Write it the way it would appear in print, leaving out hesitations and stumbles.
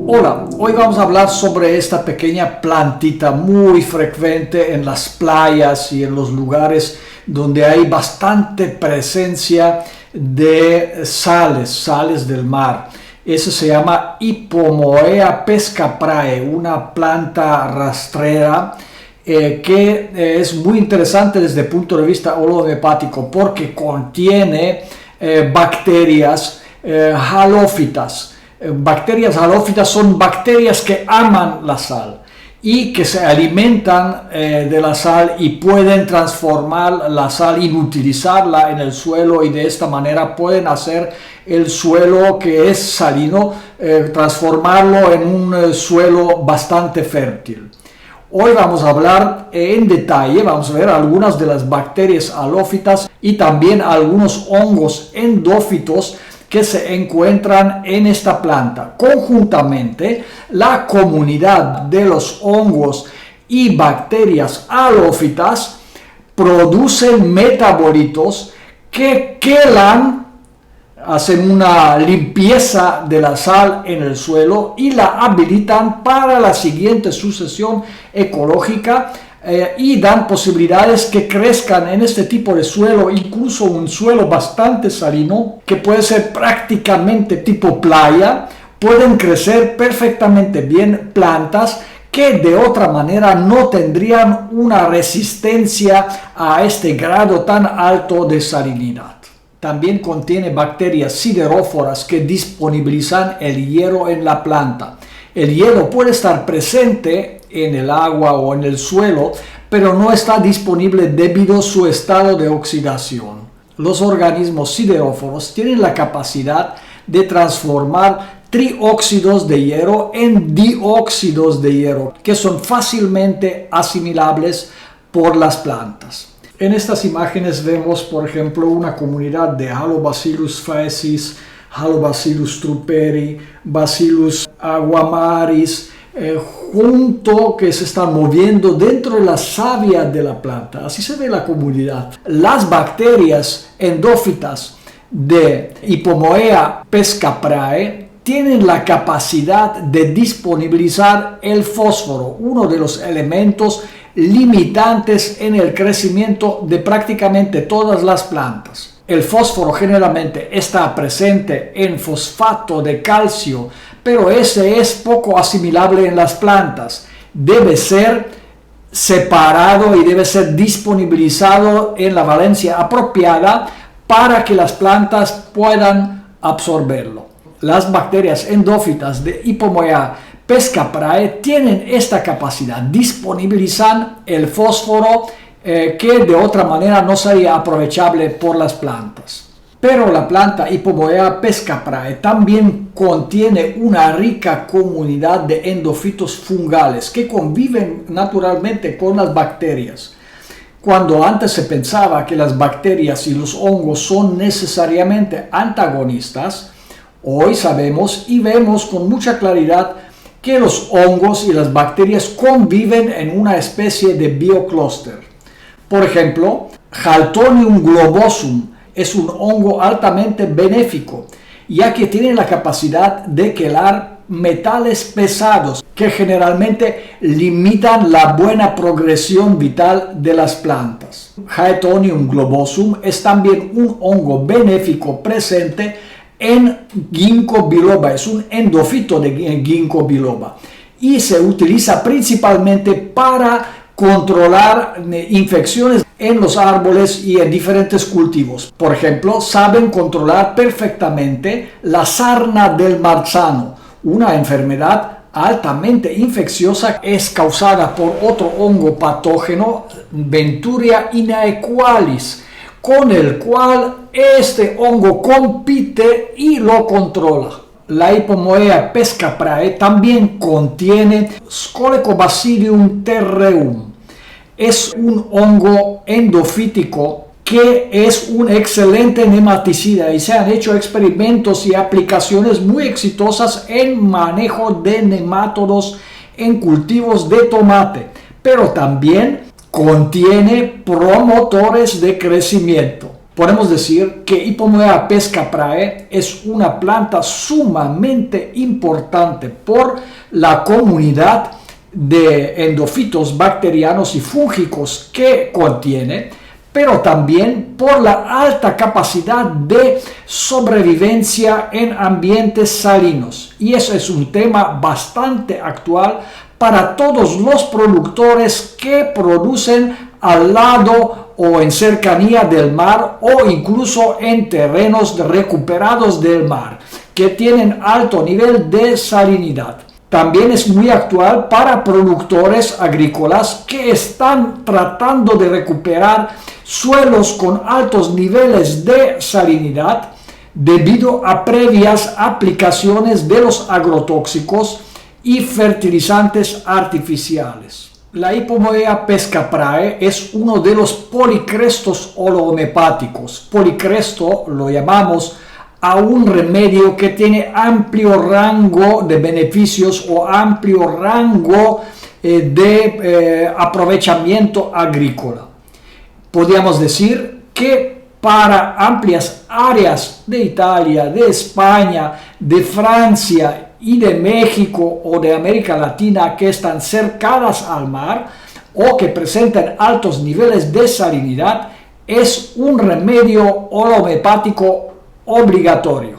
Hola, hoy vamos a hablar sobre esta pequeña plantita muy frecuente en las playas y en los lugares donde hay bastante presencia de sales del mar. Ese se llama Ipomoea pescaprae, una planta rastrera que es muy interesante desde el punto de vista holohepático porque contiene bacterias halófitas. Bacterias halófitas son bacterias que aman la sal y que se alimentan de la sal y pueden transformar la sal, inutilizarla en el suelo, y de esta manera pueden hacer el suelo que es salino, transformarlo en un suelo bastante fértil. Hoy vamos a hablar en detalle, vamos a ver algunas de las bacterias halófitas y también algunos hongos endófitos que se encuentran en esta planta. Conjuntamente, la comunidad de los hongos y bacterias halófitas producen metabolitos que quelan, hacen una limpieza de la sal en el suelo y la habilitan para la siguiente sucesión ecológica y dan posibilidades que crezcan en este tipo de suelo, incluso un suelo bastante salino, que puede ser prácticamente tipo playa. Pueden crecer perfectamente bien plantas que de otra manera no tendrían una resistencia a este grado tan alto de salinidad. También contiene bacterias sideróforas que disponibilizan el hierro en la planta. El hierro puede estar presente en el agua o en el suelo, pero no está disponible debido a su estado de oxidación. Los organismos sideróforos tienen la capacidad de transformar trióxidos de hierro en dióxidos de hierro, que son fácilmente asimilables por las plantas. En estas imágenes vemos, por ejemplo, una comunidad de Halobacillus faecis, Halobacillus truperi, Bacillus aguamaris, junto, que se están moviendo dentro de la savia de la planta. Así se ve la comunidad. Las bacterias endófitas de Ipomoea pescaprae tienen la capacidad de disponibilizar el fósforo, uno de los elementos limitantes en el crecimiento de prácticamente todas las plantas. El fósforo generalmente está presente en fosfato de calcio, pero ese es poco asimilable en las plantas. Debe ser separado y debe ser disponibilizado en la valencia apropiada para que las plantas puedan absorberlo. Las bacterias endófitas de Ipomoea pescaprae tienen esta capacidad, disponibilizan el fósforo que de otra manera no sería aprovechable por las plantas. Pero la planta Ipomoea pescaprae también contiene una rica comunidad de endofitos fungales que conviven naturalmente con las bacterias. Cuando antes se pensaba que las bacterias y los hongos son necesariamente antagonistas, hoy sabemos y vemos con mucha claridad que los hongos y las bacterias conviven en una especie de bioclúster. Por ejemplo, Haltonium globosum es un hongo altamente benéfico, ya que tiene la capacidad de quelar metales pesados que generalmente limitan la buena progresión vital de las plantas. Haltonium globosum es también un hongo benéfico presente en Ginkgo biloba, es un endófito de Ginkgo biloba y se utiliza principalmente para controlar infecciones en los árboles y en diferentes cultivos. Por ejemplo, saben controlar perfectamente la sarna del marzano, una enfermedad altamente infecciosa, es causada por otro hongo patógeno, Venturi inaequalis, con el cual este hongo compite y lo controla. La Ipomoea pescaprae también contiene Scolecobacillium terreum. Es un hongo endofítico que es un excelente nematicida y se han hecho experimentos y aplicaciones muy exitosas en manejo de nemátodos en cultivos de tomate, pero también contiene promotores de crecimiento. Podemos decir que Hipomoea pescaprae es una planta sumamente importante por la comunidad de endofitos bacterianos y fúngicos que contiene, pero también por la alta capacidad de sobrevivencia en ambientes salinos. Y eso es un tema bastante actual para todos los productores que producen al lado o en cercanía del mar o incluso en terrenos recuperados del mar que tienen alto nivel de salinidad. También es muy actual para productores agrícolas que están tratando de recuperar suelos con altos niveles de salinidad debido a previas aplicaciones de los agrotóxicos y fertilizantes artificiales. La Hipomoea pescaprae es uno de los policrestos oligomepáticos. Policresto lo llamamos a un remedio que tiene amplio rango de beneficios o amplio rango de aprovechamiento agrícola. Podríamos decir que para amplias áreas de Italia, de España, de Francia y de México o de América Latina que están cercanas al mar o que presentan altos niveles de salinidad, es un remedio homeopático obligatorio.